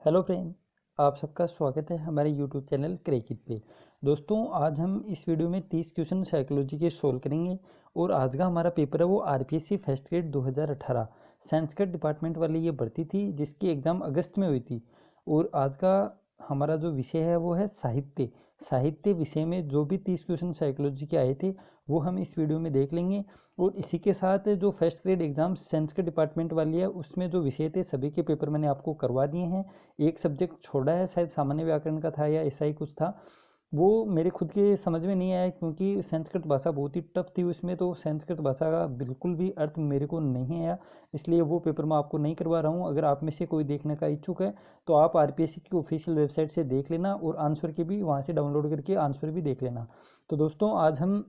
Hello friend, आप सबका स्वागत है हमारे यूट्यूब चैनल क्रैकिट पे। दोस्तों, आज हम इस वीडियो में 30 क्वेश्चन साइकोलॉजी के सोल्व करेंगे। और आज का हमारा पेपर है वो RPSC first grade 2018 Sanskrit department वाली ये भर्ती थी, जिसकी एग्ज़ाम अगस्त में हुई थी। और आज का हमारा जो विषय है वो है साहित्य। साहित्य विषय में जो भी 30 क्वेश्चन साइकोलॉजी के आए थे वो हम इस वीडियो में देख लेंगे। और इसी के साथ जो first grade exam Sanskrit department वाली है उसमें जो विषय थे सभी के पेपर मैंने आपको करवा दिए हैं। एक सब्जेक्ट छोड़ा है, शायद सामान्य व्याकरण का था या ऐसा ही कुछ था, वो मेरे खुद के समझ में नहीं आया क्योंकि संस्कृत भाषा बहुत ही टफ थी उसमें। तो संस्कृत भाषा का बिल्कुल भी अर्थ मेरे को नहीं आया, इसलिए वो पेपर मैं आपको नहीं करवा रहा हूँ। अगर आप में से कोई देखने का इच्छुक है तो आप आरपीएससी की ऑफिशियल वेबसाइट से देख लेना और आंसर की भी वहाँ से डाउनलोड करके आंसर भी देख लेना। तो दोस्तों, आज हम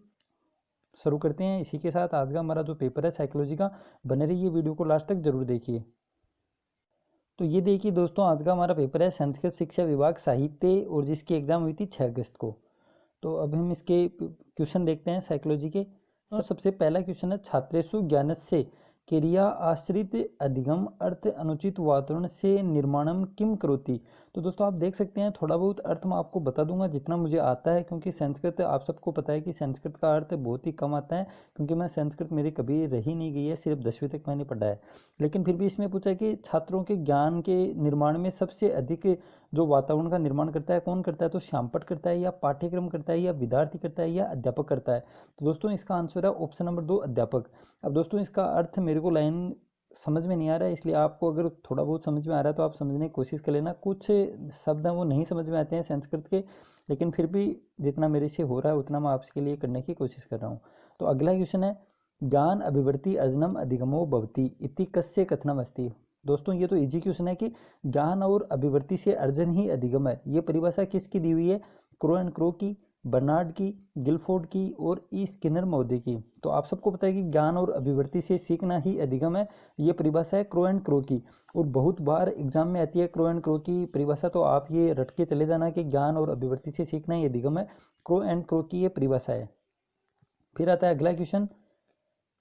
शुरू करते हैं। इसी के साथ आज का हमारा जो पेपर है साइकोलॉजी का, बने रहिए, वीडियो को लास्ट तक जरूर देखिए। तो ये देखिए दोस्तों, आज का हमारा पेपर है संस्कृत शिक्षा विभाग साहित्य, और जिसकी एग्ज़ाम हुई थी 6 अगस्त को। तो अब हम इसके क्वेश्चन देखते हैं साइकोलॉजी के। सबसे पहला क्वेश्चन है, छात्रेषु ज्ञानस्य क्रिया आश्रित अधिगम अर्थ अनुचित वातावरण से निर्माणम किम करोति। तो दोस्तों, आप देख सकते हैं थोड़ा बहुत अर्थ मैं आपको बता दूंगा जितना मुझे आता है, क्योंकि संस्कृत आप सबको पता है कि संस्कृत का अर्थ बहुत ही कम आता है, क्योंकि मैं संस्कृत मेरी कभी रही नहीं गई है, सिर्फ 10वीं तक मैंने पढ़ा है। लेकिन फिर भी इसमें पूछा है कि छात्रों के ज्ञान के निर्माण में सबसे अधिक जो वातावरण का निर्माण करता है कौन करता है, तो श्यामपट्ट करता है या पाठ्यक्रम करता है या विद्यार्थी करता है या अध्यापक करता है। तो दोस्तों, इसका आंसर है ऑप्शन नंबर 2, अध्यापक। अब दोस्तों, इसका अर्थ मेरे को लाइन समझ में नहीं आ रहा है, इसलिए आपको अगर थोड़ा बहुत समझ में आ रहा है तो आप समझने की कोशिश कर लेना। कुछ शब्द हैं वो नहीं समझ में आते हैं संस्कृत के, लेकिन फिर भी जितना मेरे से हो रहा है उतना मैं आपके लिए करने की कोशिश कर रहा हूँ। तो अगला क्वेश्चन है, ज्ञान अभिवृत्ति अजनम अधिगमो भवति इति कस्य कथनम अस्ति। दोस्तों, ये तो इजी क्वेश्चन है कि ज्ञान और अभिवृत्ति से अर्जन ही अधिगम है। ये परिभाषा किसकी दी हुई है? क्रो एंड क्रो की, बर्नार्ड की, गिलफोर्ड की और ई स्किनर महोदय की। तो आप सबको पता है कि ज्ञान और अभिवृत्ति से सीखना ही अधिगम है। ये परिभाषा है क्रो एंड क्रो की, और बहुत बार एग्जाम में आती है क्रो एंड क्रो की परिभाषा। तो आप ये रट के चले जाना कि ज्ञान और अभिवृत्ति से सीखना ही अधिगम है, क्रो एंड क्रो की ये परिभाषा है। फिर आता है अगला क्वेश्चन,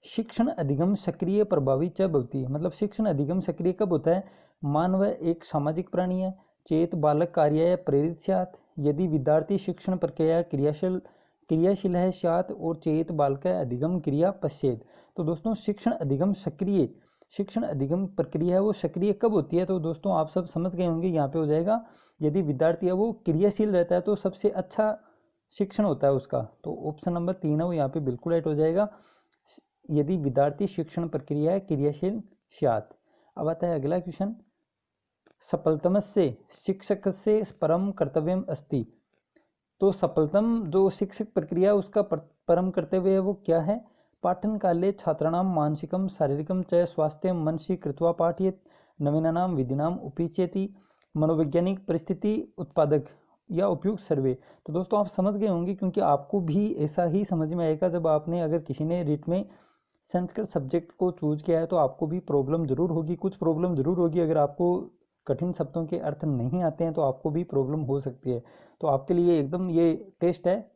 शिक्षण अधिगम सक्रिय प्रभावी च भवति। मतलब शिक्षण अधिगम सक्रिय कब होता है? मानव एक सामाजिक प्राणी है, चेत बालक कार्य प्रेरित स्यात्, यदि विद्यार्थी शिक्षण प्रक्रिया क्रियाशील है स्यात्, और चेत बालक अधिगम क्रिया पश्चेत। तो दोस्तों, शिक्षण अधिगम प्रक्रिया है वो सक्रिय कब होती है? तो दोस्तों, आप सब समझ गए होंगे, यहाँ पे हो जाएगा यदि विद्यार्थी है वो क्रियाशील रहता है तो सबसे अच्छा शिक्षण होता है उसका। तो ऑप्शन नंबर 3 है वो यहाँ पे बिल्कुल राइट हो जाएगा, यदि विद्यार्थी शिक्षण प्रक्रिया है क्रियाशील स्यात्। अब आता है अगला क्वेश्चन, सफलतम से शिक्षक से परम कर्तव्यम अस्ति। तो सफलतम जो शिक्षक प्रक्रिया उसका परम कर्तव्य है वो क्या है? पाठन काले छात्राणाम मानसिकम शारीरिकम च स्वास्थ्यम मनसि कृत्वा पाठयेत् नवीनानाम विधिनाम उपेक्षेति मनोवैज्ञानिक परिस्थिति उत्पादक या उपयुक्त सर्वे। तो दोस्तों, आप समझ गए होंगे, क्योंकि आपको भी ऐसा ही समझ में आएगा जब आपने, अगर किसी ने रिट में संस्कृत सब्जेक्ट को चूज किया है तो आपको भी प्रॉब्लम जरूर होगी, कुछ प्रॉब्लम जरूर होगी। अगर आपको कठिन शब्दों के अर्थ नहीं आते हैं तो आपको भी प्रॉब्लम हो सकती है। तो आपके लिए एकदम ये टेस्ट है,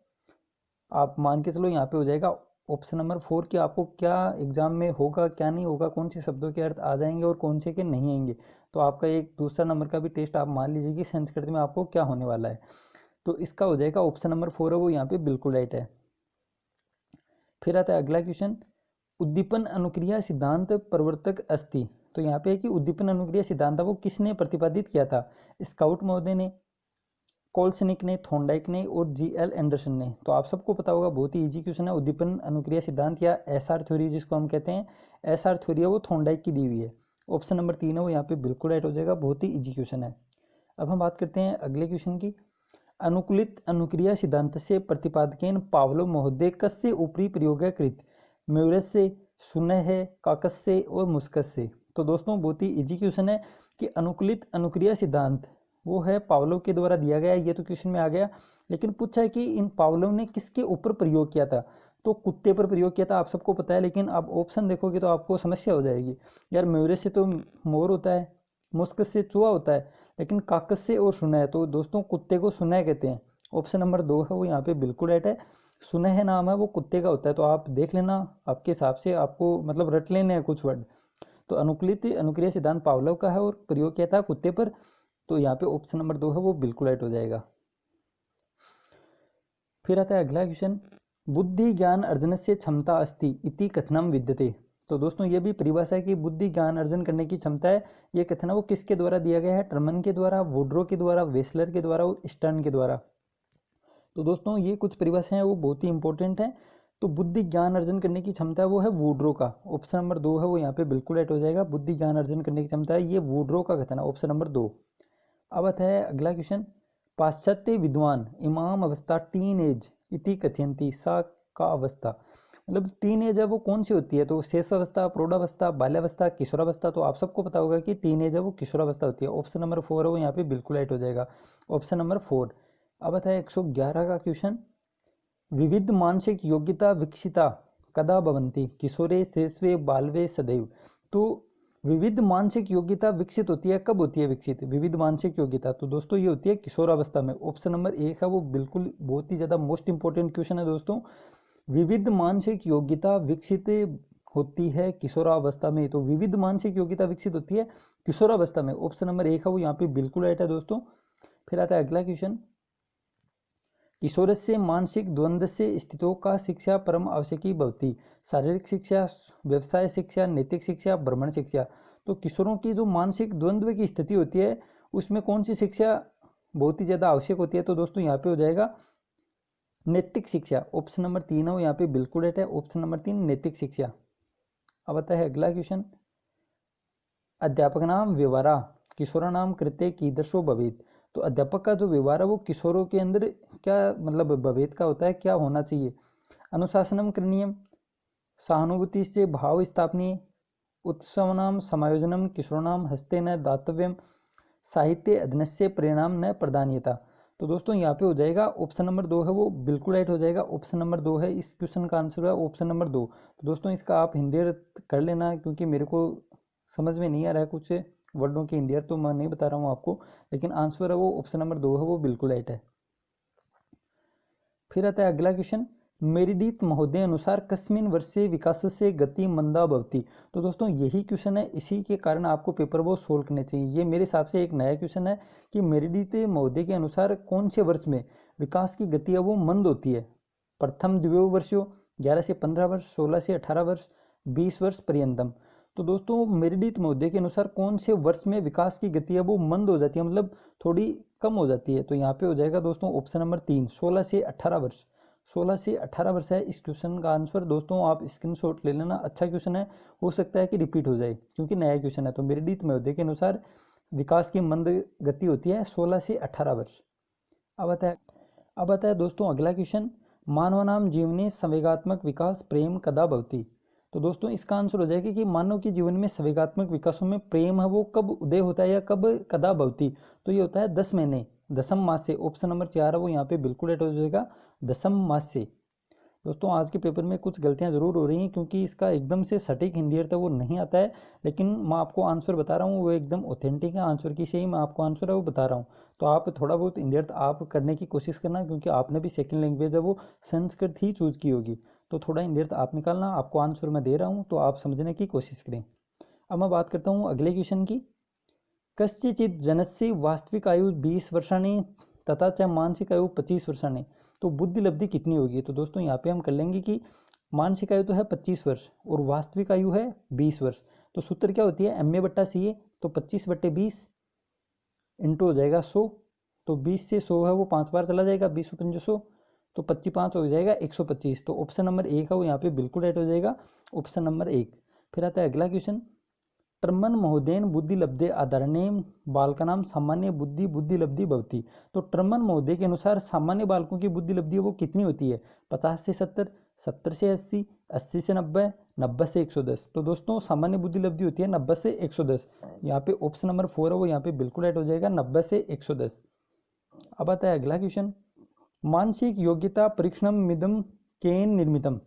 आप मान के चलो यहाँ पे हो जाएगा ऑप्शन नंबर 4 कि आपको क्या एग्जाम में होगा क्या नहीं होगा, कौन से शब्दों के अर्थ आ जाएंगे और कौन से के नहीं आएंगे। तो आपका एक दूसरा नंबर का भी टेस्ट आप मान लीजिए कि संस्कृत में आपको क्या होने वाला है। तो इसका हो जाएगा ऑप्शन नंबर 4 है वो यहाँ पे बिल्कुल राइट है। फिर आता है अगला क्वेश्चन, उद्दीपन अनुक्रिया सिद्धांत प्रवर्तक अस्ति। तो यहाँ पे है कि उद्दीपन अनुक्रिया सिद्धांत वो किसने प्रतिपादित किया था? स्काउट महोदय ने, कोल्सनिक ने, थॉर्नडाइक ने और जीएल एंडरसन ने। तो आप सबको पता होगा, बहुत ही इजी क्वेश्चन है। उद्दीपन अनुक्रिया सिद्धांत या एसआर थ्योरी जिसको हम कहते हैं, एसआर थ्योरी है वो थॉर्नडाइक की दी हुई है। ऑप्शन नंबर 3 है वो यहाँ पे बिल्कुल राइट हो जाएगा, बहुत ही इजी क्वेश्चन है। अब हम बात करते हैं अगले क्वेश्चन की, अनुकूलित अनुक्रिया सिद्धांत से प्रतिपादकेन पावलो महोदय कस्य ऊपरी प्रयोग कृत, म्यूरस से, सुनह है, काकस से और मुस्कस से। तो दोस्तों, बहुत ही इजी क्वेश्चन है कि अनुकूलित अनुक्रिया सिद्धांत वो है पावलोव के द्वारा दिया गया है, ये तो क्वेश्चन में आ गया। लेकिन पूछा है कि इन पावलोव ने किसके ऊपर प्रयोग किया था? तो कुत्ते पर प्रयोग किया था, आप सबको पता है। लेकिन आप ऑप्शन देखोगे तो आपको समस्या हो जाएगी यार, म्यूरस से तो मोर होता है, मुस्कस से चूहा होता है, लेकिन काकस से और सुनह। तो दोस्तों, कुत्ते को सुनह कहते हैं। ऑप्शन नंबर 2 है वो यहाँ पे बिल्कुल राइट है, सुनह नाम है वो कुत्ते का होता है। तो आप देख लेना, आपके हिसाब से आपको मतलब रट लेने हैं कुछ वर्ड। तो अनुकूलित अनुक्रिया सिद्धांत पावलोव का है और प्रयोग किया था कुत्ते पर। तो यहाँ पे ऑप्शन नंबर 2 है वो बिल्कुल राइट हो जाएगा। फिर आता है अगला क्वेश्चन, बुद्धि ज्ञान अर्जनस्य क्षमता अस्ति इति कथनम विद्यते। तो दोस्तों ये भी परिभाषा है कि बुद्धि ज्ञान अर्जन करने की क्षमता है, ये कथन है वो किसके द्वारा दिया गया है? टर्मन के द्वारा, वुड्रो के द्वारा, वेसलर के द्वारा और स्टर्न के द्वारा। तो दोस्तों ये कुछ परिभाषाएं वो बहुत ही इंपॉर्टेंट हैं। तो बुद्धि ज्ञान अर्जन करने की क्षमता है वो है वुड्रो का, ऑप्शन नंबर 2 है वो यहाँ पे बिल्कुल राइट हो जाएगा। बुद्धि ज्ञान अर्जन करने की क्षमता है ये वुड्रो का कथन है, ऑप्शन नंबर 2। अब आता है अगला क्वेश्चन, पाश्चात्य विद्वान इमाम अवस्था टीन एज इति कथयन्ति सा का अवस्था। मतलब टीन एज है वो कौन सी होती है? तो शेष अवस्था, प्रौढ़ावस्था, बाल्यावस्था, किशोरावस्था। तो आप सबको पता होगा कि टीन एज है वो किशोरावस्था होती है, ऑप्शन नंबर 4 है वो यहाँ पे बिल्कुल राइट हो जाएगा, ऑप्शन नंबर 4। अब आता है 111 का क्वेश्चन, विविध मानसिक योग्यता विकसिता कदा भवन्ति किशोरे शेषवे बालवे सदैव। तो विविध मानसिक योग्यता विकसित होती है, कब होती है विकसित विविध मानसिक योग्यता? तो दोस्तों ये होती है किशोरावस्था में, ऑप्शन नंबर 1 है वो बिल्कुल बहुत ही ज़्यादा मोस्ट इंपॉर्टेंट क्वेश्चन है दोस्तों। विविध मानसिक योग्यता विकसित होती है किशोरावस्था में, तो विविध मानसिक योग्यता विकसित होती है किशोरावस्था में, ऑप्शन नंबर 1 है वो यहाँ पे बिल्कुल राइट है दोस्तों। फिर आता है अगला क्वेश्चन, किशोरस्य मानसिक द्वंद्वस्य स्थितों का शिक्षा परम आवश्यकी भवति, शारीरिक शिक्षा, व्यवसाय शिक्षा, नैतिक शिक्षा, भ्रमण शिक्षा। तो किशोरों की जो मानसिक द्वंद्व की स्थिति होती है उसमें कौन सी शिक्षा बहुत ही ज़्यादा आवश्यक होती है? तो दोस्तों यहाँ पे हो जाएगा नैतिक शिक्षा, ऑप्शन नंबर 3 है वो यहाँ पे बिल्कुल राइट है, ऑप्शन नंबर 3 नैतिक शिक्षा। अब आता है अगला क्वेश्चन, अध्यापक नाम व्यवहारा किशोरा नाम कृत्य कीदृशो भवेत्। तो अध्यापक का जो व्यवहार है वो किशोरों के अंदर क्या मतलब भवेद का होता है, क्या होना चाहिए? अनुशासनम करणीयम, सहानुभूति से भाव स्थापनीय, उत्सवनाम समायोजनम किशोराणाम हस्ते न दातव्यम, साहित्य अध्ययनस्य परिणाम न प्रदान्यता। तो दोस्तों यहाँ पे हो जाएगा ऑप्शन नंबर 2 है वो बिल्कुल राइट हो जाएगा, ऑप्शन नंबर 2 है इस क्वेश्चन का आंसर है ऑप्शन नंबर 2। तो दोस्तों इसका आप हिंदी अर्थ कर लेना, क्योंकि मेरे को समझ में नहीं आ रहा है कुछ वर्डों की हिंदी अर्थ, तो मैं नहीं बता रहा हूँ आपको, लेकिन आंसर है वो ऑप्शन नंबर 2 है वो बिल्कुल राइट है। फिर आता है अगला क्वेश्चन, मेरिडीथ महोदय अनुसार कस्मिन वर्षे विकास से गति मंदा भवति। तो दोस्तों यही क्वेश्चन है, इसी के कारण आपको पेपर वो सोल्व करने चाहिए। ये मेरे हिसाब से एक नया क्वेश्चन है कि मेरिडीथ महोदय के अनुसार कौन से वर्ष में विकास की गति है वो मंद होती है? प्रथम द्वितीय वर्षों, 11 से 15 वर्ष, 16 से 18 वर्ष, 20 वर्ष पर्यंतम। तो दोस्तों मेरिडीथ महोदय के अनुसार कौन से वर्ष में विकास की गति है वो मंद हो जाती है, मतलब थोड़ी कम हो जाती है? तो यहाँ पे हो जाएगा दोस्तों ऑप्शन नंबर 3 16 से 18 वर्ष, 16 से 18 वर्ष है इस क्वेश्चन का आंसर। दोस्तों आप स्क्रीनशॉट ले लेना, अच्छा क्वेश्चन है, हो सकता है कि रिपीट हो जाए क्योंकि नया क्वेश्चन है। तो मेरिडीथ महोदय के अनुसार विकास की मंद गति होती है 16 से 18 वर्ष। अब आता है दोस्तों अगला क्वेश्चन, मानवानाम जीवने संवेगात्मक विकास प्रेम कदा भवति। तो दोस्तों इसका आंसर हो जाएगा कि मानव के जीवन में संवेगात्मक विकासों में प्रेम है वो कब उदय होता है या कब कदा भवति। तो ये होता है 10 महीने दसम मास से, ऑप्शन नंबर 4 है वो यहाँ पे बिल्कुल राइट हो जाएगा, दसम मास से। दोस्तों आज के पेपर में कुछ गलतियां ज़रूर हो रही हैं क्योंकि इसका एकदम से सटीक हिंदी अर्थ वो नहीं आता है, लेकिन मैं आपको आंसर बता रहा हूँ वो एकदम ऑथेंटिक है, आंसर की से ही मैं आपको आंसर है वो बता रहा हूँ। तो आप थोड़ा बहुत हिंदी अर्थ आप करने की कोशिश करना, क्योंकि आपने भी सेकंड लैंग्वेज है वो संस्कृत ही चूज़ की होगी, तो थोड़ा हिंदी अर्थ आप निकालना। आपको आंसर मैं दे रहा हूँ तो आप समझने की कोशिश करें। अब मैं बात करता हूँ अगले क्वेश्चन की, कस्यचित् जनस्य वास्तविक आयु 20 वर्षाणि तथा च मानसिक आयु 25 वर्षाणि, तो बुद्धि लब्धि कितनी होगी? तो दोस्तों यहाँ पे हम कर लेंगे कि मानसिक आयु तो है 25 वर्ष और वास्तविक आयु है 20 वर्ष। तो सूत्र क्या होती है, MA/CA, तो 25/20 इंटू हो जाएगा 100, तो 20 से 100 है वो 5 बार चला जाएगा, 20 × 100, तो 25 5 हो जाएगा 125। तो ऑप्शन नंबर 1 है वो यहाँ पे बिल्कुल राइट हो जाएगा, ऑप्शन नंबर 1। फिर आता है अगला क्वेश्चन, टर्मन महोदयन बुद्धि लब्धे आधारणे बालकानाम सामान्य बुद्धि बुद्धि लब्धि भवति। तो टर्मन महोदय के अनुसार सामान्य बालकों की बुद्धि लब्धि वो कितनी होती है? 50 से 70, 70 से 80, 80 से 90, 90 से 110। तो दोस्तों सामान्य बुद्धि लब्धि होती है 90 से 110। यहाँ पे ऑप्शन नंबर 4 है वो यहाँ पे बिल्कुल राइट हो जाएगा, 90 से 110। अब आता है अगला क्वेश्चन, मानसिक योग्यता परीक्षणम मिदम केन निर्मितम,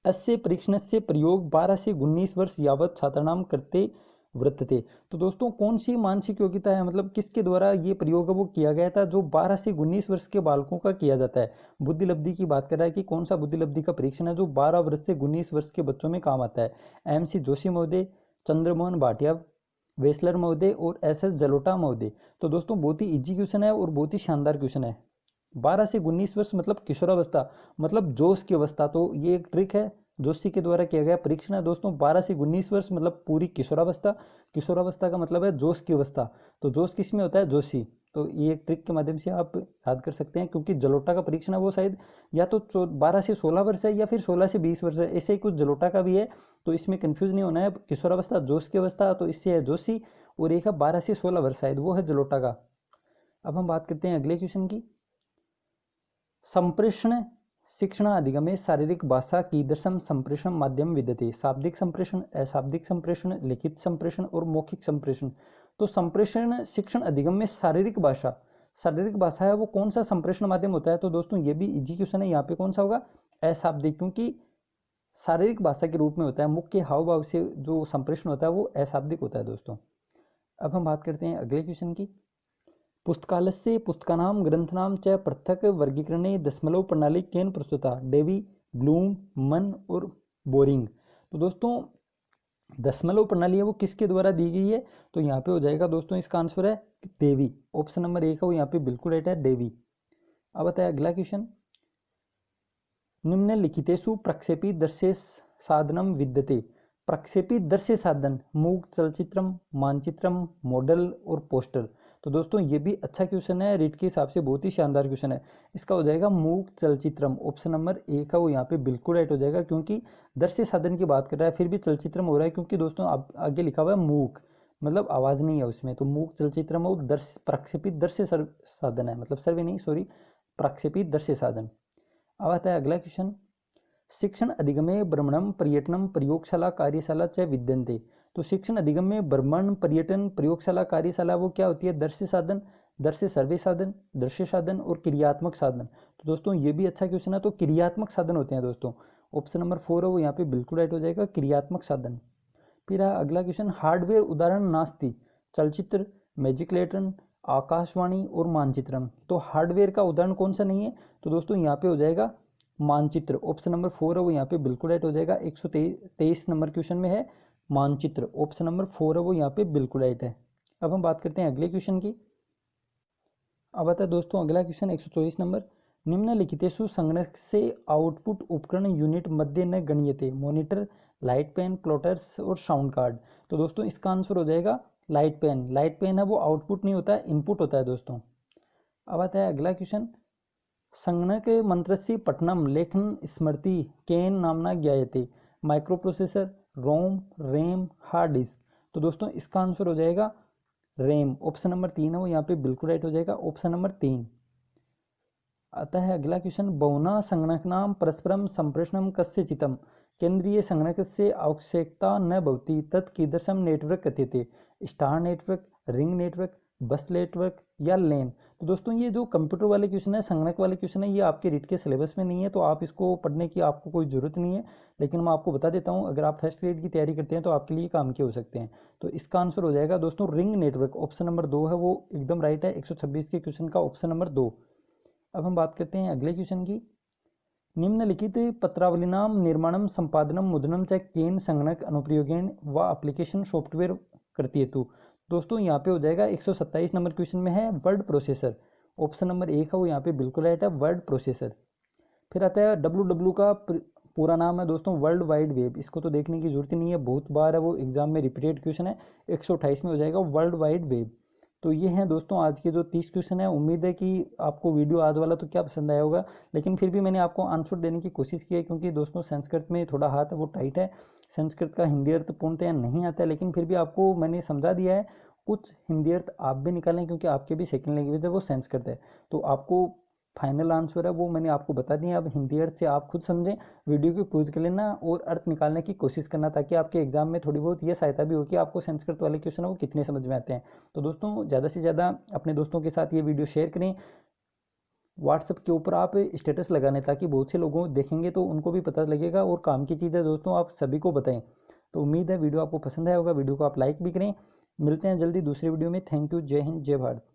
अस्य परीक्षणस्य प्रयोग 12 से 19 वर्ष यावत छात्राणाम करते वर्तते। तो दोस्तों कौन सी मानसिक योग्यता है, मतलब किसके द्वारा ये प्रयोग वो किया गया था जो 12 से 19 वर्ष के बालकों का किया जाता है? बुद्धि लब्धि की बात कर रहा है कि कौन सा बुद्धि लब्धि का परीक्षण है जो 12 वर्ष से 19 वर्ष के बच्चों में काम आता है? MC जोशी महोदय, चंद्रमोहन भाटिया, वेस्लर महोदय और SS जलोटा महोदय। तो दोस्तों बहुत ही इजी क्वेश्चन है और बहुत ही शानदार क्वेश्चन है। 12 से 19 वर्ष मतलब किशोरावस्था, मतलब जोश की अवस्था। तो ये एक ट्रिक है, जोशी के द्वारा किया गया परीक्षण है दोस्तों। 12 से 19 वर्ष मतलब पूरी किशोरावस्था, किशोरावस्था का मतलब है जोश की अवस्था। तो जोश किस में होता है? जोशी। तो ये एक ट्रिक के माध्यम से आप याद कर सकते हैं, क्योंकि जलोटा का परीक्षण है वो शायद या तो 12 से 16 वर्ष है या फिर 16 से 20 वर्ष है, ऐसे ही कुछ जलोटा का भी है। तो इसमें कंफ्यूज नहीं होना है, किशोरावस्था जोश की अवस्था, तो इससे है जोशी। और एक है 12 से 16 वर्ष शायद, वो है जलोटा का। अब हम बात करते हैं अगले क्वेश्चन की। संप्रेषण शिक्षणाधिगमे शारीरिक भाषा कीदृशं संप्रेषण माध्यम विद्यते। शाब्दिक संप्रेषण, अशाब्दिक संप्रेषण, लिखित संप्रेषण और मौखिक संप्रेषण। तो संप्रेषण शिक्षण अधिगम में शारीरिक भाषा, शारीरिक भाषा है वो कौन सा संप्रेषण माध्यम होता है? तो दोस्तों ये भी इजी क्वेश्चन है। यहाँ पे कौन सा होगा? अशाब्दिक, क्योंकि शारीरिक भाषा के रूप में होता है, मुख के हाव भाव से जो संप्रेषण होता है वो अशाब्दिक होता है दोस्तों। अब हम बात करते हैं अगले क्वेश्चन की। पुस्तकालस्य पुस्तकानां ग्रंथानां च पृथक वर्गीकरणे दशमलव प्रणाली केन प्रस्तुता। डेवी, ब्लूम, मन और बोरिंग। तो दोस्तों दशमलव प्रणाली है वो किसके द्वारा दी गई है? तो यहाँ पे हो जाएगा दोस्तों, इसका आंसर है डेवी। ऑप्शन नंबर 1 है वो यहाँ पे बिल्कुल राइट है, डेवी। अब बताए अगला क्वेश्चन। निम्नलिखितेषु प्रक्षेपी दृश्य साधनम विद्यते। प्रक्षेपी दृश्य साधन मूक, चलचित्रम, मानचित्रम, मॉडल और पोस्टर। तो दोस्तों ये भी अच्छा क्वेश्चन है, रीट के हिसाब से बहुत ही शानदार क्वेश्चन है। इसका हो जाएगा मूक चलचित्रम। ऑप्शन नंबर 1 है वो यहाँ पे बिल्कुल राइट हो जाएगा, क्योंकि दृश्य साधन की बात कर रहा है फिर भी चलचित्रम हो रहा है, क्योंकि दोस्तों आगे लिखा हुआ है मूक, मतलब आवाज नहीं है उसमें। तो मूक चलचित्रम और दृश्य प्रक्षेपित दृश्य साधन है, मतलब सर्वे नहीं, सॉरी, प्रक्षेपित दृश्य साधन। अब आता है अगला क्वेश्चन। शिक्षण अधिगमे भ्रमणम पर्यटनम प्रयोगशाला कार्यशाला च विद्यन्ते। तो शिक्षण अधिगम में भ्रमण, पर्यटन, प्रयोगशाला, कार्यशाला वो क्या होती है? दृश्य साधन, दृश्य सर्वे साधन, दृश्य साधन और क्रियात्मक साधन। तो दोस्तों ये भी अच्छा क्वेश्चन है। तो क्रियात्मक साधन होते हैं दोस्तों। ऑप्शन नंबर 4 है वो यहाँ पे बिल्कुल राइट हो जाएगा, क्रियात्मक साधन। फिर अगला क्वेश्चन। हार्डवेयर उदाहरण नास्ति। चलचित्र, मैजिक लैंटर्न, आकाशवाणी और मानचित्रम। तो हार्डवेयर का उदाहरण कौन सा नहीं है? तो दोस्तों यहाँ पे हो जाएगा मानचित्र। ऑप्शन नंबर 4 है वो यहाँ पे बिल्कुल राइट हो जाएगा। 123 नंबर क्वेश्चन में है मानचित्र। ऑप्शन नंबर 4 है वो यहाँ पे बिल्कुल राइट है। अब हम बात करते हैं अगले क्वेश्चन की। अब आता है दोस्तों अगला क्वेश्चन 124 नंबर। निम्नलिखितेषु संगणक से आउटपुट उपकरण यूनिट मध्य न गणीयते। मॉनिटर, लाइट पेन, प्लॉटर्स और साउंड कार्ड। तो दोस्तों इसका आंसर हो जाएगा लाइट पेन। लाइट पेन है वो आउटपुट नहीं होता है, इनपुट होता है दोस्तों। अब आता है अगला क्वेश्चन। संगणक मंत्रस्य पठनम लेखन स्मृति केन नामना ज्ञायते। माइक्रो प्रोसेसर, रोम, रैम, हार्ड डिस्क। तो दोस्तों इसका आंसर हो जाएगा रैम। ऑप्शन नंबर 3 है वो यहाँ पे बिल्कुल राइट हो जाएगा, ऑप्शन नंबर 3। आता है अगला क्वेश्चन। बहुना संगणकानां परस्परम संप्रेषणम कस्य चितम। केंद्रीय संगणकस्य आवश्यकता न भवति तत् कीदृशं नेटवर्क कथ्यते। स्टार नेटवर्क, रिंग नेटवर्क, बस नेटवर्क या लैन। तो दोस्तों ये जो कंप्यूटर वाले क्वेश्चन है, संगणक वाले क्वेश्चन है, ये आपके रीट के सिलेबस में नहीं है, तो आप इसको पढ़ने की आपको कोई ज़रूरत नहीं है। लेकिन मैं आपको बता देता हूँ, अगर आप फर्स्ट ग्रेड की तैयारी करते हैं तो आपके लिए काम के हो सकते हैं। तो इसका आंसर हो जाएगा दोस्तों रिंग नेटवर्क। ऑप्शन नंबर 2 है वो एकदम राइट है, 126 के क्वेश्चन का ऑप्शन नंबर 2। अब हम बात करते हैं अगले क्वेश्चन की। निम्नलिखित पत्रावलीनां निर्माणम संपादनम मुद्रणम च केन संगणक अनुप्रयोगेण व एप्लीकेशन सॉफ्टवेयर कृत्येतु। दोस्तों यहाँ पे हो जाएगा 127 नंबर क्वेश्चन में है वर्ड प्रोसेसर। ऑप्शन नंबर 1 है वो यहाँ पे बिल्कुल राइट है, वर्ड प्रोसेसर। फिर आता है WW का पूरा नाम है दोस्तों वर्ल्ड वाइड वेब। इसको तो देखने की जरूरत ही नहीं है, बहुत बार है वो एग्जाम में रिपीटेड क्वेश्चन है। 128 में हो जाएगा वर्ल्ड वाइड वेब। तो ये हैं दोस्तों आज के जो 30 क्वेश्चन है। उम्मीद है कि आपको वीडियो आज वाला तो क्या पसंद आया होगा, लेकिन फिर भी मैंने आपको आंसर देने की कोशिश की है, क्योंकि दोस्तों संस्कृत में थोड़ा हाथ है वो टाइट है। संस्कृत का हिंदी अर्थ पूर्णतः नहीं आता है, लेकिन फिर भी आपको मैंने समझा दिया है। कुछ हिंदी अर्थ आप भी निकालें, क्योंकि आपके भी सेकंड लैंग्वेज है वो संस्कृत है। तो आपको फाइनल आंसर है वो मैंने आपको बता दिया। अब हिंदी अर्थ से आप खुद समझें, वीडियो को पॉज कर लेना और अर्थ निकालने की कोशिश करना, ताकि आपके एग्जाम में थोड़ी बहुत ये सहायता भी हो कि आपको संस्कृत वाले क्वेश्चन है वो कितने समझ में आते हैं। तो दोस्तों ज़्यादा से ज़्यादा अपने दोस्तों के साथ ये वीडियो शेयर करें। व्हाट्सएप के ऊपर आप स्टेटस लगाने, ताकि बहुत से लोगों देखेंगे तो उनको भी पता लगेगा और काम की चीज़ है दोस्तों, आप सभी को बताएं। तो उम्मीद है वीडियो आपको पसंद आया होगा, वीडियो को आप लाइक भी करें। मिलते हैं जल्दी दूसरे वीडियो में। थैंक यू, जय हिंद, जय भारत।